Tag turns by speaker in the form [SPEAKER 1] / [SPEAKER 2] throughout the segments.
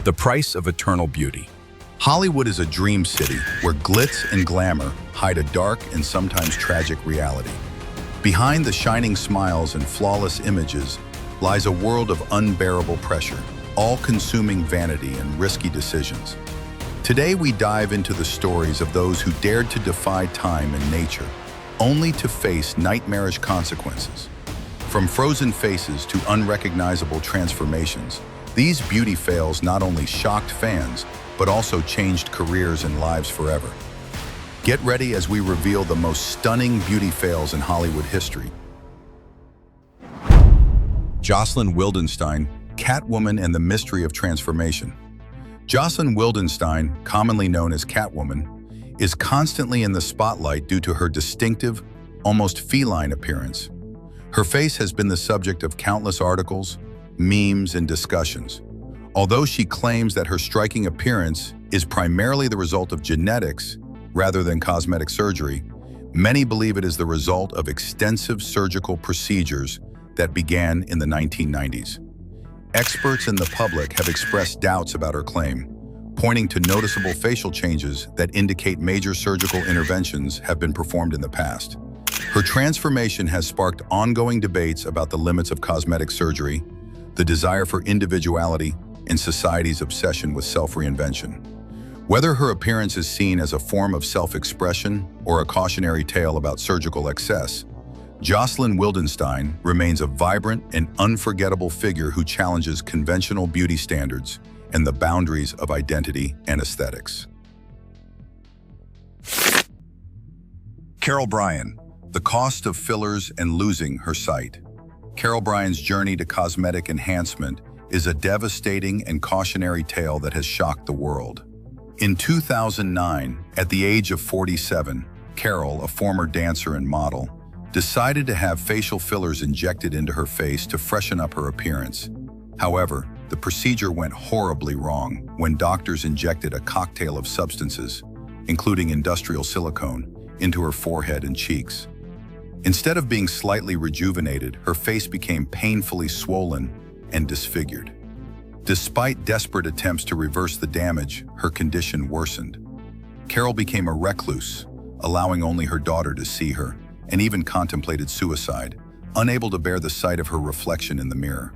[SPEAKER 1] The price of eternal beauty.
[SPEAKER 2] Hollywood is a dream city where glitz and glamour hide a dark and sometimes tragic reality. Behind the shining smiles and flawless images lies a world of unbearable pressure, all-consuming vanity and risky decisions. Today we dive into the stories of those who dared to defy time and nature, only to face nightmarish consequences. From frozen faces to unrecognizable transformations, these beauty fails not only shocked fans, but also changed careers and lives forever. Get ready as we reveal the most stunning beauty fails in Hollywood history. Joselyn Wildenstein, Catwoman and the Mystery of Transformation. Joselyn Wildenstein, commonly known as Catwoman, is constantly in the spotlight due to her distinctive, almost feline appearance. Her face has been the subject of countless articles, memes, and discussions. Although she claims that her striking appearance is primarily the result of genetics rather than cosmetic surgery, many believe it is the result of extensive surgical procedures that began in the 1990s. Experts and the public have expressed doubts about her claim, pointing to noticeable facial changes that indicate major surgical interventions have been performed in the past. Her transformation has sparked ongoing debates about the limits of cosmetic surgery, the desire for individuality, and society's obsession with self-reinvention. Whether her appearance is seen as a form of self-expression or a cautionary tale about surgical excess, Joselyn Wildenstein remains a vibrant and unforgettable figure who challenges conventional beauty standards and the boundaries of identity and aesthetics. Bryan, the cost of fillers and losing her sight. Bryan's journey to cosmetic enhancement is a devastating and cautionary tale that has shocked the world. In 2009, at the age of 47, Carol, a former dancer and model, decided to have facial fillers injected into her face to freshen up her appearance. However, the procedure went horribly wrong when doctors injected a cocktail of substances, including industrial silicone, into her forehead and cheeks. Instead of being slightly rejuvenated, her face became painfully swollen and disfigured. Despite desperate attempts to reverse the damage, her condition worsened. Carol became a recluse, allowing only her daughter to see her, and even contemplated suicide, unable to bear the sight of her reflection in the mirror.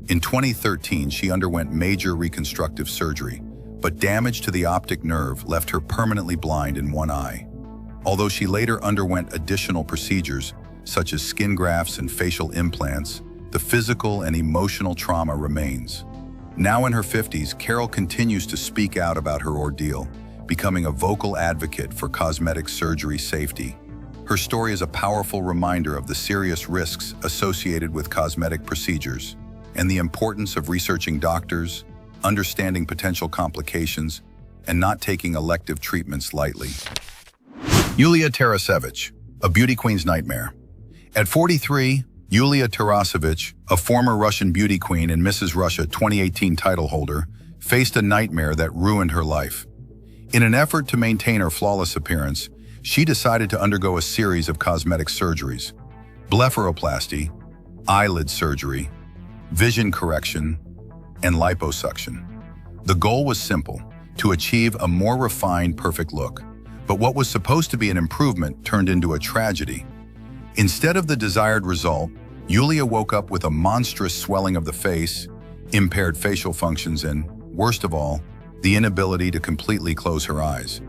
[SPEAKER 2] In 2013, she underwent major reconstructive surgery, but damage to the optic nerve left her permanently blind in one eye. Although she later underwent additional procedures, such as skin grafts and facial implants, the physical and emotional trauma remains. Now in her 50s, Carol continues to speak out about her ordeal, becoming a vocal advocate for cosmetic surgery safety. Her story is a powerful reminder of the serious risks associated with cosmetic procedures and the importance of researching doctors, understanding potential complications, and not taking elective treatments lightly. Yulia Tarasevich, a beauty queen's nightmare. At 43, Yulia Tarasevich, a former Russian beauty queen and Mrs. Russia 2018 title holder, faced a nightmare that ruined her life. In an effort to maintain her flawless appearance, she decided to undergo a series of cosmetic surgeries: blepharoplasty, eyelid surgery, vision correction, and liposuction. The goal was simple: to achieve a more refined, perfect look. But what was supposed to be an improvement turned into a tragedy. Instead of the desired result, Yulia woke up with a monstrous swelling of the face, impaired facial functions, and, worst of all, the inability to completely close her eyes.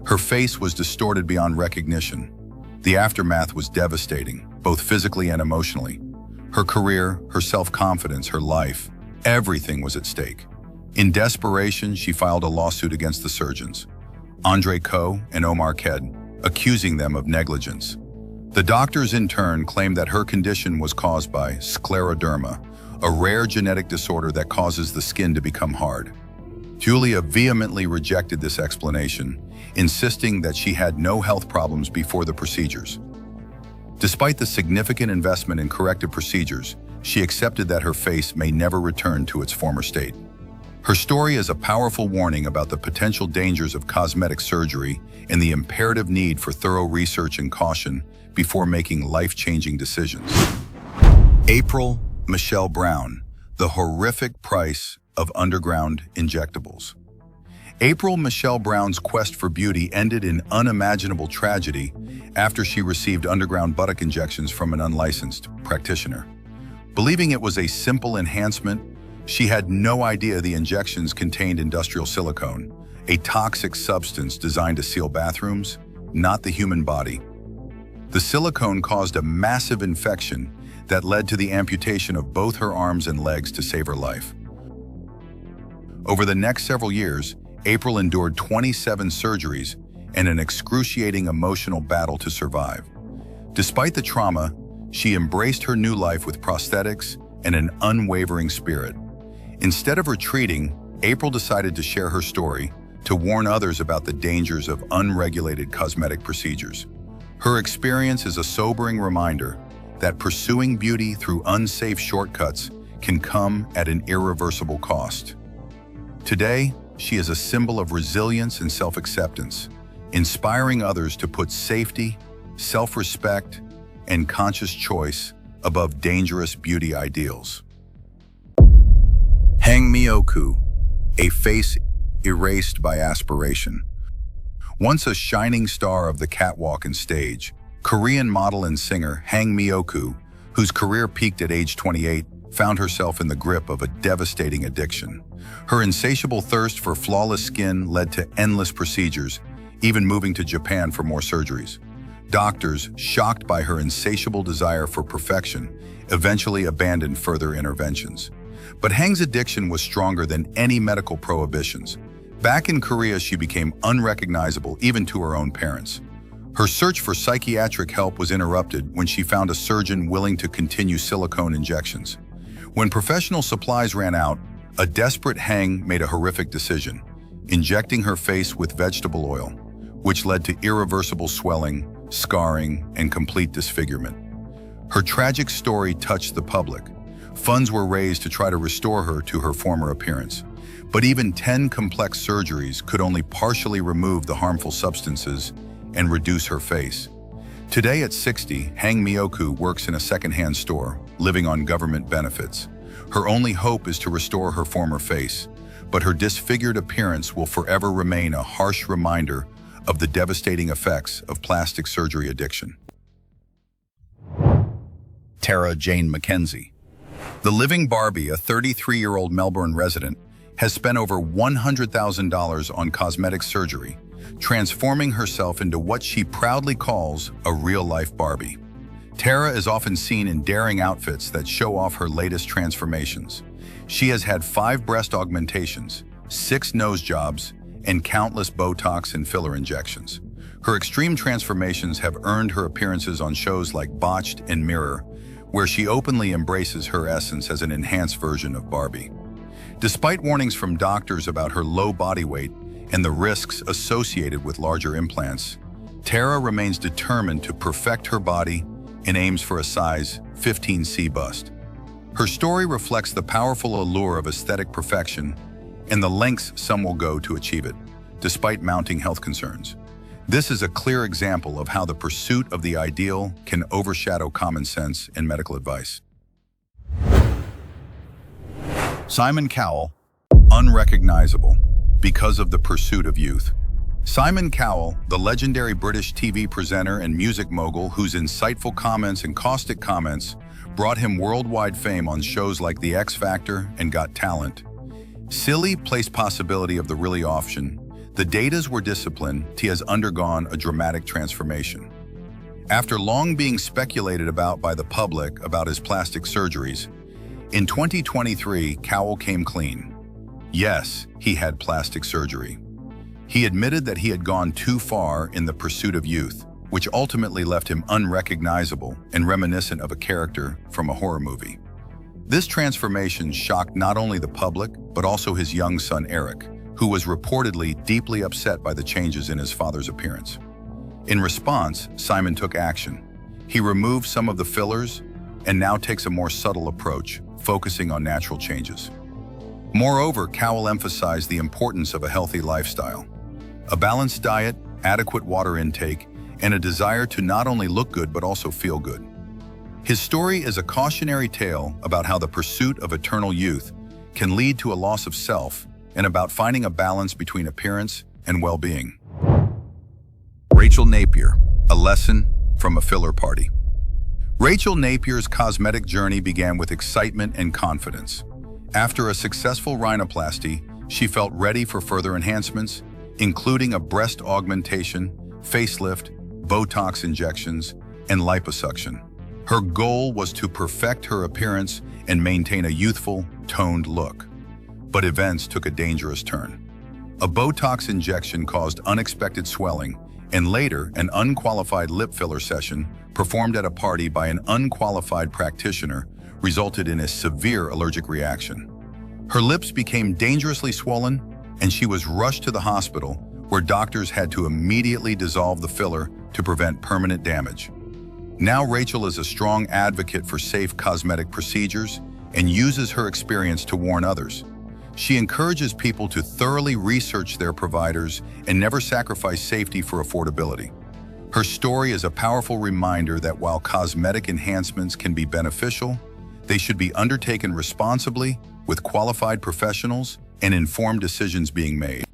[SPEAKER 2] Her face was distorted beyond recognition. The aftermath was devastating, both physically and emotionally. Her career, her self-confidence, her life, everything was at stake. In desperation, she filed a lawsuit against the surgeons, Andre Coe and Omar Ked, accusing them of negligence. The doctors in turn claimed that her condition was caused by scleroderma, a rare genetic disorder that causes the skin to become hard. Yulia vehemently rejected this explanation, insisting that she had no health problems before the procedures. Despite the significant investment in corrective procedures, she accepted that her face may never return to its former state. Her story is a powerful warning about the potential dangers of cosmetic surgery and the imperative need for thorough research and caution before making life-changing decisions. April Michelle Brown, the horrific price of underground injectables. April Michelle Brown's quest for beauty ended in unimaginable tragedy after she received underground buttock injections from an unlicensed practitioner. Believing it was a simple enhancement, she had no idea the injections contained industrial silicone, a toxic substance designed to seal bathrooms, not the human body. The silicone caused a massive infection that led to the amputation of both her arms and legs to save her life. Over the next several years, April endured 27 surgeries and an excruciating emotional battle to survive. Despite the trauma, she embraced her new life with prosthetics and an unwavering spirit. Instead of retreating, April decided to share her story to warn others about the dangers of unregulated cosmetic procedures. Her experience is a sobering reminder that pursuing beauty through unsafe shortcuts can come at an irreversible cost. Today, she is a symbol of resilience and self-acceptance, inspiring others to put safety, self-respect, and conscious choice above dangerous beauty ideals. Hang Mioku, a face erased by aspiration. Once a shining star of the catwalk and stage, Korean model and singer Hang Mioku, whose career peaked at age 28, found herself in the grip of a devastating addiction. Her insatiable thirst for flawless skin led to endless procedures, even moving to Japan for more surgeries. Doctors, shocked by her insatiable desire for perfection, eventually abandoned further interventions. But Hang's addiction was stronger than any medical prohibitions. Back in Korea, she became unrecognizable even to her own parents. Her search for psychiatric help was interrupted when she found a surgeon willing to continue silicone injections. When professional supplies ran out, a desperate Hang made a horrific decision, injecting her face with vegetable oil, which led to irreversible swelling, scarring, and complete disfigurement. Her tragic story touched the public. Funds were raised to try to restore her to her former appearance. But even 10 complex surgeries could only partially remove the harmful substances and reduce her face. Today at 60, Hang Mioku works in a secondhand store, living on government benefits. Her only hope is to restore her former face, but her disfigured appearance will forever remain a harsh reminder of the devastating effects of plastic surgery addiction. Tara Jane Mackenzie. The living Barbie, a 33-year-old Melbourne resident, has spent over $100,000 on cosmetic surgery, transforming herself into what she proudly calls a real-life Barbie. Tara is often seen in daring outfits that show off her latest transformations. She has had 5 breast augmentations, 6 nose jobs, and countless Botox and filler injections. Her extreme transformations have earned her appearances on shows like Botched and Mirror, where she openly embraces her essence as an enhanced version of Barbie. Despite warnings from doctors about her low body weight and the risks associated with larger implants, Tara remains determined to perfect her body and aims for a size 15C bust. Her story reflects the powerful allure of aesthetic perfection and the lengths some will go to achieve it, despite mounting health concerns. This is a clear example of how the pursuit of the ideal can overshadow common sense and medical advice. Simon Cowell, unrecognizable because of the pursuit of youth. Simon Cowell, the legendary British TV presenter and music mogul whose insightful comments and caustic comments brought him worldwide fame on shows like The X Factor and Got Talent. Silly placed possibility of the really option. The datas were disciplined. He has undergone a dramatic transformation. After long being speculated about by the public about his plastic surgeries, in 2023, Cowell came clean. Yes, he had plastic surgery. He admitted that he had gone too far in the pursuit of youth, which ultimately left him unrecognizable and reminiscent of a character from a horror movie. This transformation shocked not only the public, but also his young son Eric, who was reportedly deeply upset by the changes in his father's appearance. In response, Simon took action. He removed some of the fillers and now takes a more subtle approach, focusing on natural changes. Moreover, Cowell emphasized the importance of a healthy lifestyle. A balanced diet, adequate water intake, and a desire to not only look good but also feel good. His story is a cautionary tale about how the pursuit of eternal youth can lead to a loss of self and about finding a balance between appearance and well-being. Rachel Nappier, a lesson from a filler party. Rachel Nappier's cosmetic journey began with excitement and confidence. After a successful rhinoplasty, she felt ready for further enhancements, including a breast augmentation, facelift, Botox injections, and liposuction. Her goal was to perfect her appearance and maintain a youthful, toned look. But events took a dangerous turn. A Botox injection caused unexpected swelling, and later an unqualified lip filler session performed at a party by an unqualified practitioner resulted in a severe allergic reaction. Her lips became dangerously swollen, and she was rushed to the hospital, where doctors had to immediately dissolve the filler to prevent permanent damage. Now Rachel is a strong advocate for safe cosmetic procedures and uses her experience to warn others. She encourages people to thoroughly research their providers and never sacrifice safety for affordability. Her story is a powerful reminder that while cosmetic enhancements can be beneficial, they should be undertaken responsibly with qualified professionals and informed decisions being made.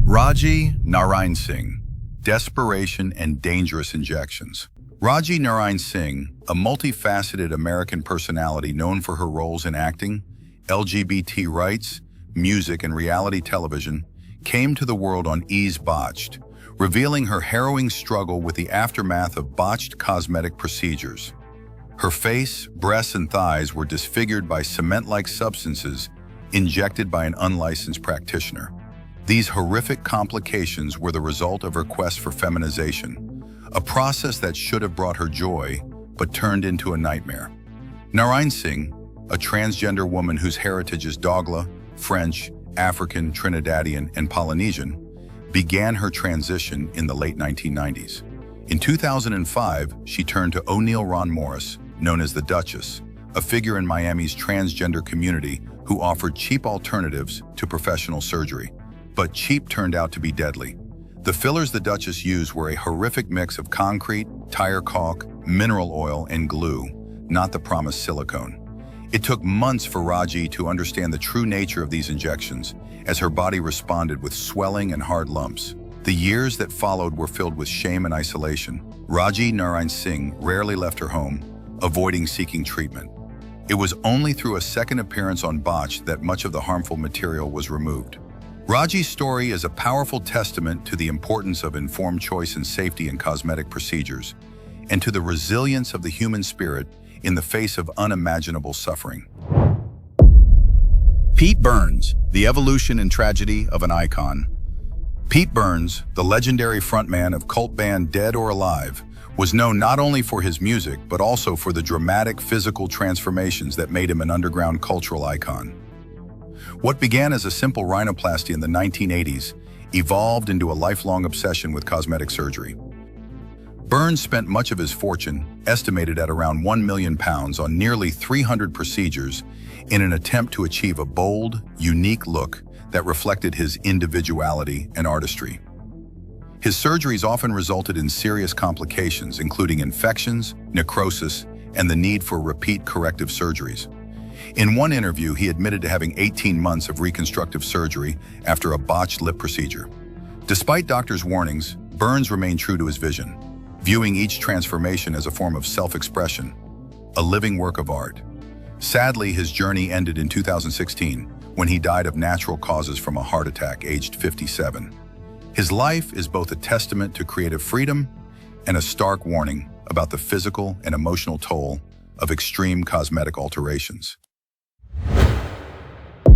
[SPEAKER 2] Raji Narinesingh, desperation and dangerous injections. Raji Narinesingh, a multifaceted American personality known for her roles in acting, LGBT rights, music, and reality television, came to the world on Botched, revealing her harrowing struggle with the aftermath of botched cosmetic procedures. Her face, breasts, and thighs were disfigured by cement-like substances injected by an unlicensed practitioner. These horrific complications were the result of her quest for feminization, a process that should have brought her joy, but turned into a nightmare. Narinesingh, a transgender woman whose heritage is Dogla, French, African, Trinidadian, and Polynesian, began her transition in the late 1990s. In 2005, she turned to O'Neill Ron Morris, known as the Duchess, a figure in Miami's transgender community who offered cheap alternatives to professional surgery. But cheap turned out to be deadly. The fillers the Duchess used were a horrific mix of concrete, tire caulk, mineral oil, and glue, not the promised silicone. It took months for Raji to understand the true nature of these injections, as her body responded with swelling and hard lumps. The years that followed were filled with shame and isolation. Raji Narinesingh rarely left her home, avoiding seeking treatment. It was only through a second appearance on Botched that much of the harmful material was removed. Raji's story is a powerful testament to the importance of informed choice and safety in cosmetic procedures, and to the resilience of the human spirit in the face of unimaginable suffering. Pete Burns, the evolution and tragedy of an icon. Pete Burns, the legendary frontman of cult band Dead or Alive, was known not only for his music, but also for the dramatic physical transformations that made him an underground cultural icon. What began as a simple rhinoplasty in the 1980s evolved into a lifelong obsession with cosmetic surgery. Burns spent much of his fortune, estimated at around £1 million, on nearly 300 procedures in an attempt to achieve a bold, unique look that reflected his individuality and artistry. His surgeries often resulted in serious complications, including infections, necrosis, and the need for repeat corrective surgeries. In one interview, he admitted to having 18 months of reconstructive surgery after a botched lip procedure. Despite doctors' warnings, Burns remained true to his vision, viewing each transformation as a form of self-expression, a living work of art. Sadly, his journey ended in 2016 when he died of natural causes from a heart attack aged 57. His life is both a testament to creative freedom and a stark warning about the physical and emotional toll of extreme cosmetic alterations.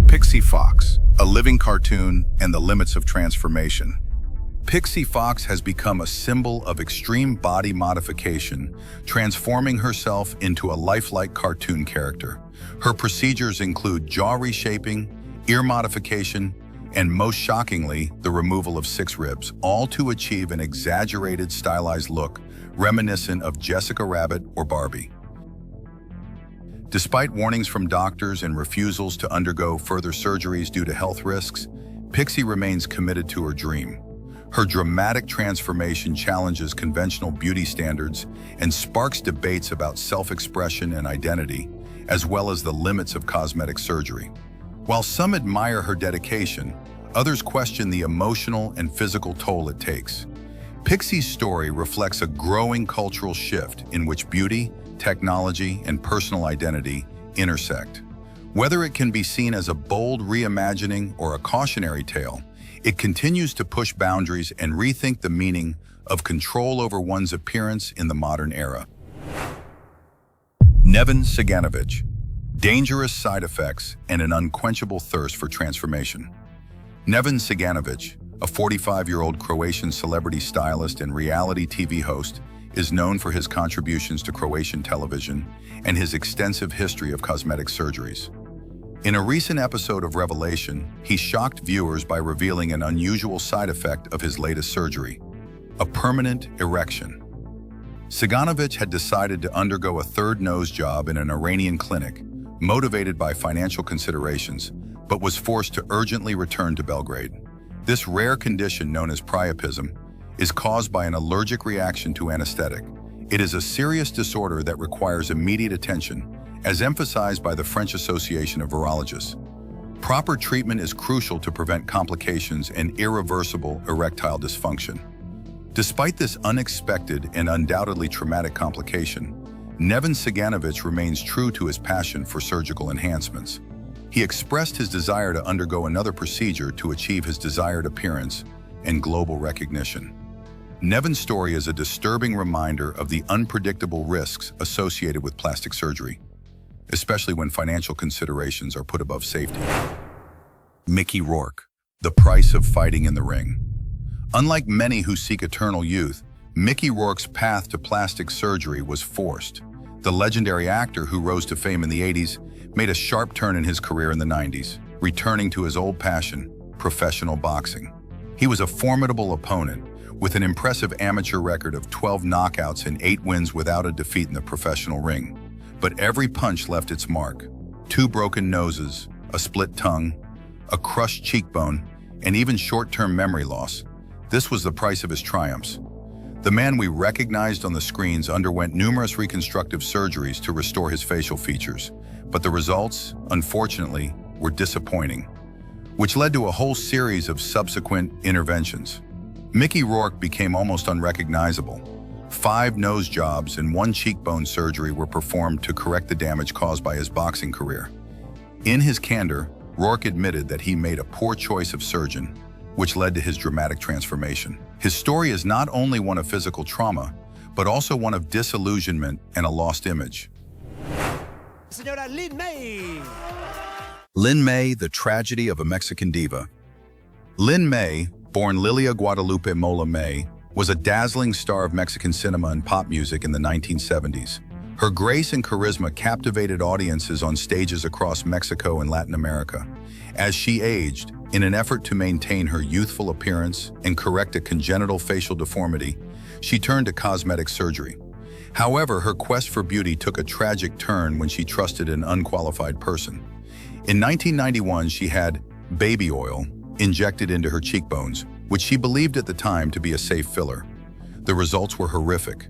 [SPEAKER 2] Pixie Fox, a living cartoon and the limits of transformation. Pixie Fox has become a symbol of extreme body modification, transforming herself into a lifelike cartoon character. Her procedures include jaw reshaping, ear modification, and most shockingly, the removal of 6 ribs, all to achieve an exaggerated, stylized look reminiscent of Jessica Rabbit or Barbie. Despite warnings from doctors and refusals to undergo further surgeries due to health risks, Pixie remains committed to her dream. Her dramatic transformation challenges conventional beauty standards and sparks debates about self-expression and identity, as well as the limits of cosmetic surgery. While some admire her dedication, others question the emotional and physical toll it takes. Pixie's story reflects a growing cultural shift in which beauty, technology, and personal identity intersect. Whether it can be seen as a bold reimagining or a cautionary tale, it continues to push boundaries and rethink the meaning of control over one's appearance in the modern era. Neven Ciganovic. Dangerous side effects and an unquenchable thirst for transformation. Neven Ciganovic, a 45-year-old Croatian celebrity stylist and reality TV host, is known for his contributions to Croatian television and his extensive history of cosmetic surgeries. In a recent episode of Revelation, he shocked viewers by revealing an unusual side effect of his latest surgery: a permanent erection. Ciganovic had decided to undergo a third nose job in an Iranian clinic, motivated by financial considerations, but was forced to urgently return to Belgrade. This rare condition, known as priapism, is caused by an allergic reaction to anesthetic. It is a serious disorder that requires immediate attention, as emphasized by the French Association of Virologists. Proper treatment is crucial to prevent complications and irreversible erectile dysfunction. Despite this unexpected and undoubtedly traumatic complication, Neven Ciganovic remains true to his passion for surgical enhancements. He expressed his desire to undergo another procedure to achieve his desired appearance and global recognition. Neven's story is a disturbing reminder of the unpredictable risks associated with plastic surgery, especially when financial considerations are put above safety. Mickey Rourke, the price of fighting in the ring. Unlike many who seek eternal youth, Mickey Rourke's path to plastic surgery was forced. The legendary actor who rose to fame in the 80s made a sharp turn in his career in the 90s, returning to his old passion, professional boxing. He was a formidable opponent, with an impressive amateur record of 12 knockouts and 8 wins without a defeat in the professional ring. But every punch left its mark. 2 broken noses, a split tongue, a crushed cheekbone, and even short-term memory loss. This was the price of his triumphs. The man we recognized on the screens underwent numerous reconstructive surgeries to restore his facial features, but the results, unfortunately, were disappointing, which led to a whole series of subsequent interventions. Mickey Rourke became almost unrecognizable. 5 nose jobs and 1 cheekbone surgery were performed to correct the damage caused by his boxing career. In his candor, Rourke admitted that he made a poor choice of surgeon, which led to his dramatic transformation. His story is not only one of physical trauma, but also one of disillusionment and a lost image.
[SPEAKER 3] Señora Lin May.
[SPEAKER 2] Lin May, the tragedy of a Mexican diva. Lin May, born Lilia Guadalupe Mola May, was a dazzling star of Mexican cinema and pop music in the 1970s. Her grace and charisma captivated audiences on stages across Mexico and Latin America. As she aged, in an effort to maintain her youthful appearance and correct a congenital facial deformity, she turned to cosmetic surgery. However, her quest for beauty took a tragic turn when she trusted an unqualified person. In 1991, she had baby oil injected into her cheekbones, which she believed at the time to be a safe filler. The results were horrific.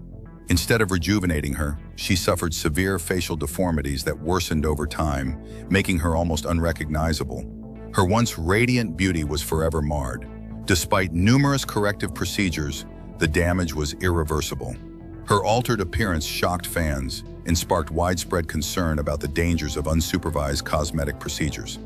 [SPEAKER 2] Instead of rejuvenating her, she suffered severe facial deformities that worsened over time, making her almost unrecognizable. Her once radiant beauty was forever marred. Despite numerous corrective procedures, the damage was irreversible. Her altered appearance shocked fans and sparked widespread concern about the dangers of unsupervised cosmetic procedures.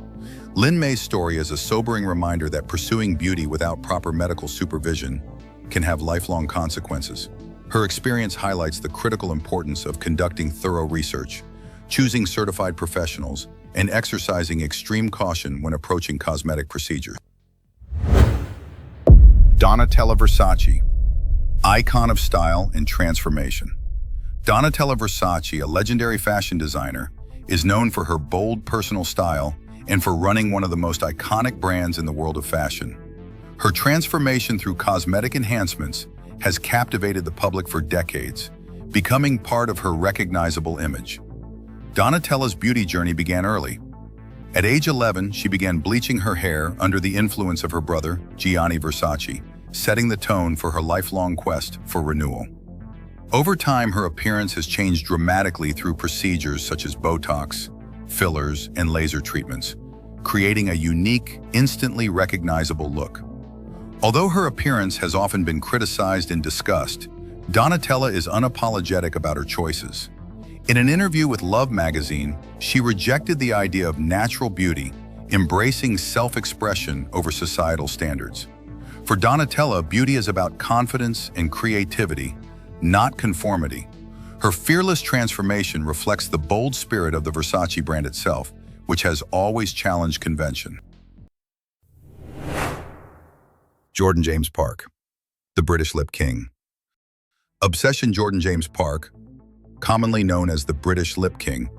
[SPEAKER 2] Lin May's story is a sobering reminder that pursuing beauty without proper medical supervision can have lifelong consequences. Her experience highlights the critical importance of conducting thorough research, choosing certified professionals, and exercising extreme caution when approaching cosmetic procedures. Donatella Versace, icon of style and transformation. Donatella Versace, a legendary fashion designer, is known for her bold personal style and for running one of the most iconic brands in the world of fashion. Her transformation through cosmetic enhancements has captivated the public for decades, becoming part of her recognizable image. Donatella's beauty journey began early. At age 11, she began bleaching her hair under the influence of her brother, Gianni Versace, setting the tone for her lifelong quest for renewal. Over time, her appearance has changed dramatically through procedures such as Botox, fillers, and laser treatments, creating a unique, instantly recognizable look. Although her appearance has often been criticized and discussed, Donatella is unapologetic about her choices. In an interview with Love magazine, she rejected the idea of natural beauty, embracing self-expression over societal standards. For Donatella, beauty is about confidence and creativity, not conformity. Her fearless transformation reflects the bold spirit of the Versace brand itself, which has always challenged convention.
[SPEAKER 1] Jordan James Parke, the British Lip King. Obsession Jordan James Parke, commonly known as the British Lip King,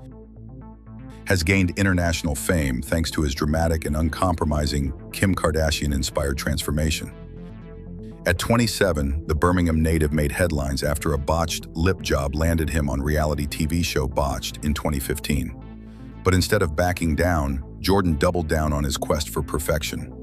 [SPEAKER 1] has gained international fame thanks to his dramatic and uncompromising Kim Kardashian-inspired transformation. At 27, the Birmingham native made headlines after a botched lip job landed him on reality TV show Botched in 2015. But instead of backing down, Jordan doubled down on his quest for perfection.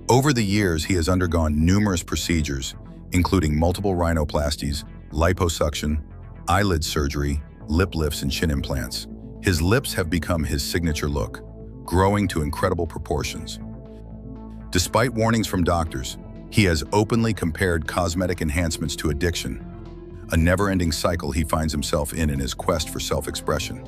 [SPEAKER 1] Over the years, he has undergone numerous procedures, including multiple rhinoplasties, liposuction, eyelid surgery, lip lifts, and chin implants. His lips have become his signature look, growing to incredible proportions. Despite warnings from doctors, he has openly compared cosmetic enhancements to addiction, a never-ending cycle he finds himself in his quest for self-expression.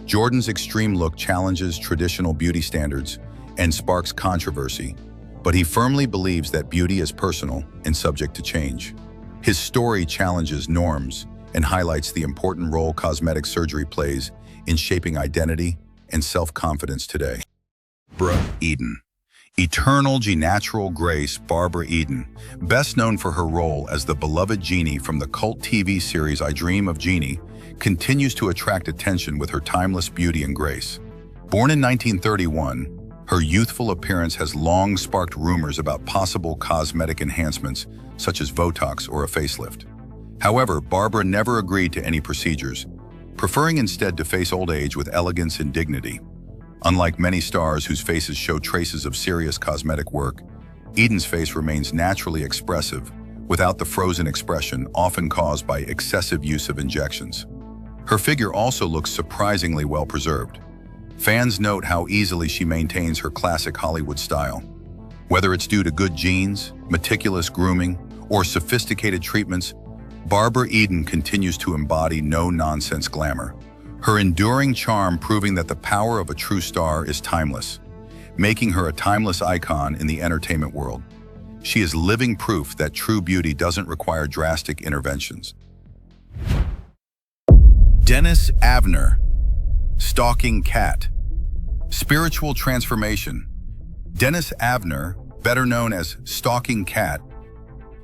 [SPEAKER 1] Jordan's extreme look challenges traditional beauty standards and sparks controversy, but he firmly believes that beauty is personal and subject to change. His story challenges norms and highlights the important role cosmetic surgery plays in shaping identity and self-confidence today.
[SPEAKER 2] Barbara Eden. Eternal G-Natural Grace Barbara Eden, best known for her role as the beloved Genie from the cult TV series I Dream of Jeannie, continues to attract attention with her timeless beauty and grace. Born in 1931, her youthful appearance has long sparked rumors about possible cosmetic enhancements such as Botox or a facelift. However, Barbara never agreed to any procedures, preferring instead to face old age with elegance and dignity. Unlike many stars whose faces show traces of serious cosmetic work, Eden's face remains naturally expressive, without the frozen expression often caused by excessive use of injections. Her figure also looks surprisingly well preserved. Fans note how easily she maintains her classic Hollywood style. Whether it's due to good genes, meticulous grooming, or sophisticated treatments, Barbara Eden continues to embody no-nonsense glamour. Her enduring charm proving that the power of a true star is timeless, making her a timeless icon in the entertainment world. She is living proof that true beauty doesn't require drastic interventions. Dennis Avner, Stalking Cat. Spiritual transformation. Dennis Avner, better known as Stalking Cat,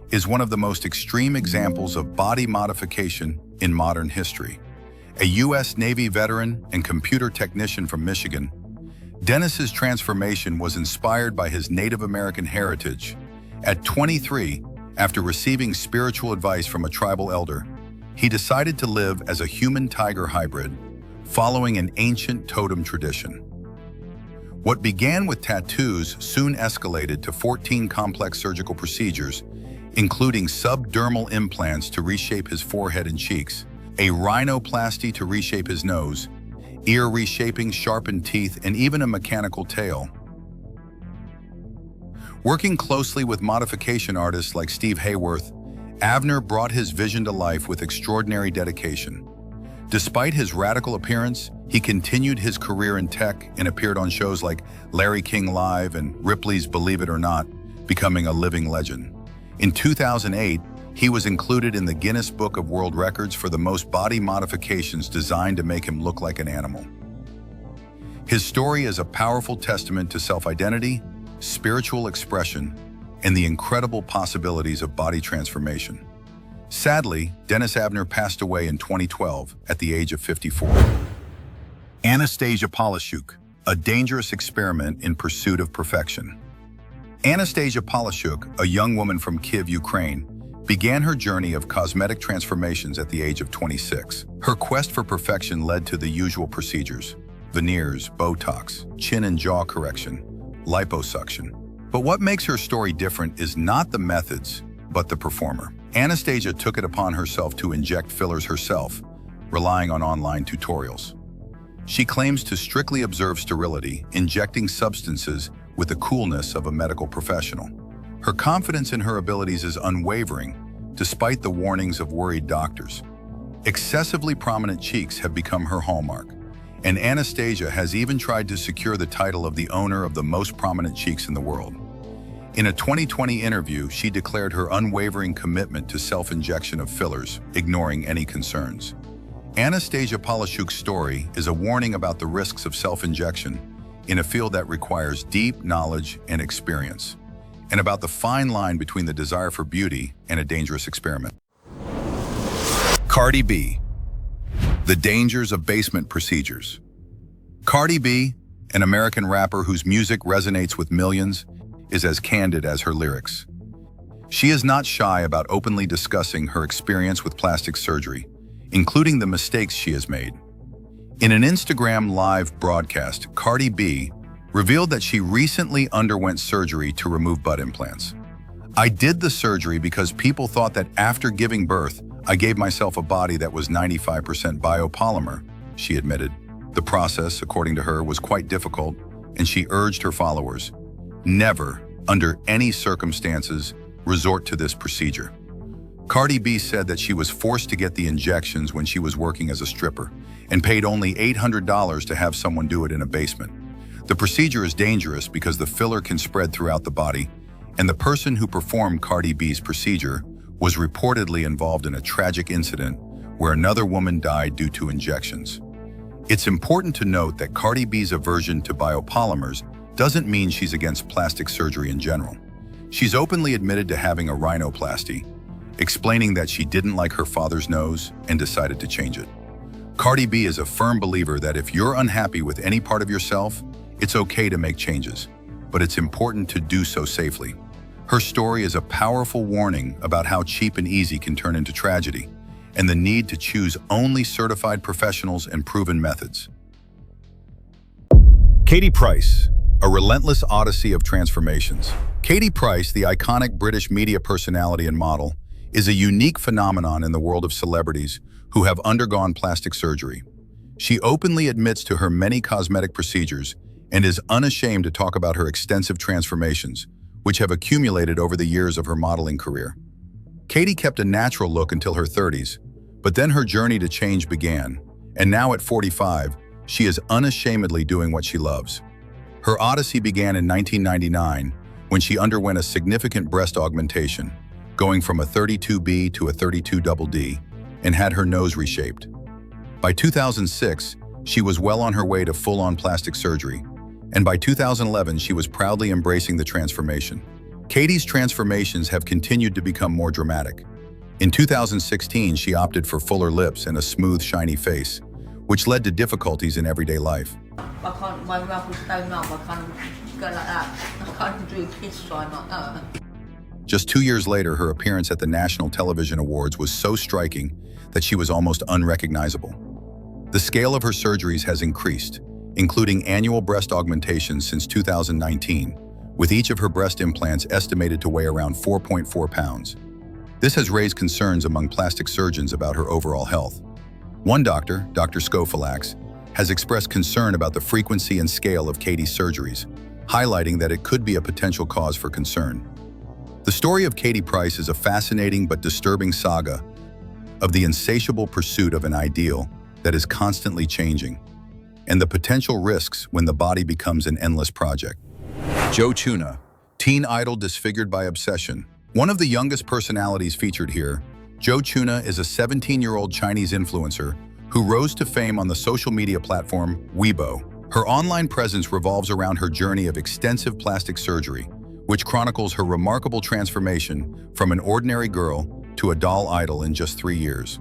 [SPEAKER 2] is one of the most extreme examples of body modification in modern history. A U.S. Navy veteran and computer technician from Michigan, Dennis's transformation was inspired by his Native American heritage. At 23, after receiving spiritual advice from a tribal elder, he decided to live as a human-tiger hybrid, following an ancient totem tradition. What began with tattoos soon escalated to 14 complex surgical procedures, including subdermal implants to reshape his forehead and cheeks, a rhinoplasty to reshape his nose, ear reshaping, sharpened teeth, and even a mechanical tail. Working closely with modification artists like Steve Hayworth, Avner brought his vision to life with extraordinary dedication. Despite his radical appearance, he continued his career in tech and appeared on shows like Larry King Live and Ripley's Believe It or Not, becoming a living legend. In 2008, he was included in the Guinness Book of World Records for the most body modifications designed to make him look like an animal. His story is a powerful testament to self-identity, spiritual expression, and the incredible possibilities of body transformation. Sadly, Dennis Avner passed away in 2012 at the age of 54. Anastasia Pokrishchuk, a dangerous experiment in pursuit of perfection. Anastasia Pokrishchuk, a young woman from Kyiv, Ukraine, began her journey of cosmetic transformations at the age of 26. Her quest for perfection led to the usual procedures: veneers, Botox, chin and jaw correction, liposuction. But what makes her story different is not the methods, but the performer. Anastasia took it upon herself to inject fillers herself, relying on online tutorials. She claims to strictly observe sterility, injecting substances with the coolness of a medical professional. Her confidence in her abilities is unwavering, despite the warnings of worried doctors. Excessively prominent cheeks have become her hallmark, and Anastasia has even tried to secure the title of the owner of the most prominent cheeks in the world. In a 2020 interview, she declared her unwavering commitment to self-injection of fillers, ignoring any concerns. Anastasia Pokrishchuk's story is a warning about the risks of self-injection in a field that requires deep knowledge and experience, and about the fine line between the desire for beauty and a dangerous experiment. Cardi B. The dangers of basement procedures. Cardi B, an American rapper whose music resonates with millions, is as candid as her lyrics. She is not shy about openly discussing her experience with plastic surgery, including the mistakes she has made. In an Instagram live broadcast, Cardi B revealed that she recently underwent surgery to remove butt implants. "I did the surgery because people thought that after giving birth, I gave myself a body that was 95% biopolymer," she admitted. The process, according to her, was quite difficult, and she urged her followers, never, under any circumstances, resort to this procedure. Cardi B said that she was forced to get the injections when she was working as a stripper and paid only $800 to have someone do it in a basement. The procedure is dangerous because the filler can spread throughout the body, and the person who performed Cardi B's procedure was reportedly involved in a tragic incident where another woman died due to injections. It's important to note that Cardi B's aversion to biopolymers doesn't mean she's against plastic surgery in general. She's openly admitted to having a rhinoplasty, explaining that she didn't like her father's nose and decided to change it. Cardi B is a firm believer that if you're unhappy with any part of yourself, it's okay to make changes, but it's important to do so safely. Her story is a powerful warning about how cheap and easy can turn into tragedy, and the need to choose only certified professionals and proven methods. Katie Price, a relentless odyssey of transformations. Katie Price, the iconic British media personality and model, is a unique phenomenon in the world of celebrities who have undergone plastic surgery. She openly admits to her many cosmetic procedures and is unashamed to talk about her extensive transformations, which have accumulated over the years of her modeling career. Katie kept a natural look until her 30s, but then her journey to change began, and now at 45, she is unashamedly doing what she loves. Her odyssey began in 1999 when she underwent a significant breast augmentation, going from a 32B to a 32DD, and had her nose reshaped. By 2006, she was well on her way to full-on plastic surgery, and by 2011, she was proudly embracing the transformation. Katie's transformations have continued to become more dramatic. In 2016, she opted for fuller lips and a smooth, shiny face, which led to difficulties in everyday life.
[SPEAKER 4] My mouth was so numb, I can't go like that. I can't do a kiss sign like that.
[SPEAKER 2] Just 2 years later, her appearance at the National Television Awards was so striking that she was almost unrecognizable. The scale of her surgeries has increased, including annual breast augmentations since 2019, with each of her breast implants estimated to weigh around 4.4 pounds. This has raised concerns among plastic surgeons about her overall health. One doctor, Dr. Scofalax, has expressed concern about the frequency and scale of Katie's surgeries, highlighting that it could be a potential cause for concern. The story of Katie Price is a fascinating but disturbing saga of the insatiable pursuit of an ideal that is constantly changing, and the potential risks when the body becomes an endless project. Zhou Chuna, teen idol disfigured by obsession. One of the youngest personalities featured here, Zhou Chuna is a 17-year-old Chinese influencer who rose to fame on the social media platform Weibo. Her online presence revolves around her journey of extensive plastic surgery, which chronicles her remarkable transformation from an ordinary girl to a doll idol in just 3 years.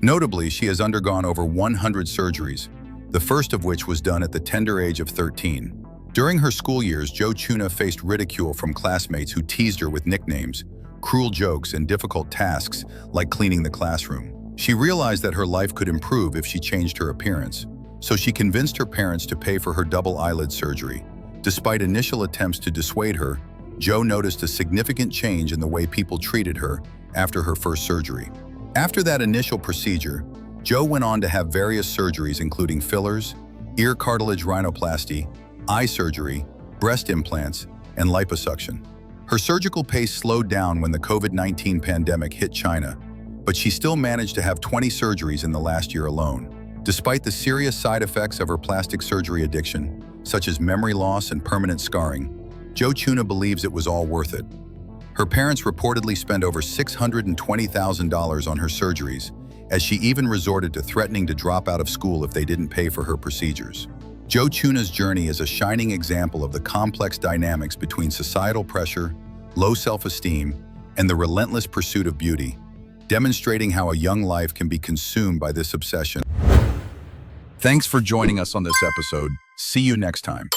[SPEAKER 2] Notably, she has undergone over 100 surgeries, the first of which was done at the tender age of 13. During her school years, Zhou Chuna faced ridicule from classmates who teased her with nicknames, cruel jokes, and difficult tasks like cleaning the classroom. She realized that her life could improve if she changed her appearance, so she convinced her parents to pay for her double eyelid surgery. Despite initial attempts to dissuade her, Zhou noticed a significant change in the way people treated her
[SPEAKER 1] after her first surgery. After that initial procedure, Zhou went on to have various surgeries including fillers, ear cartilage rhinoplasty, eye surgery, breast implants, and liposuction. Her surgical pace slowed down when the COVID-19 pandemic hit China, but she still managed to have 20 surgeries in the last year alone. Despite the serious side effects of her plastic surgery addiction, such as memory loss and permanent scarring, Zhou Chuna believes it was all worth it. Her parents reportedly spent over $620,000 on her surgeries, as she even resorted to threatening to drop out of school if they didn't pay for her procedures. Zhou Chuna's journey is a shining example of the complex dynamics between societal pressure, low self-esteem, and the relentless pursuit of beauty, demonstrating how a young life can be consumed by this obsession. Thanks for joining us on this episode. See you next time.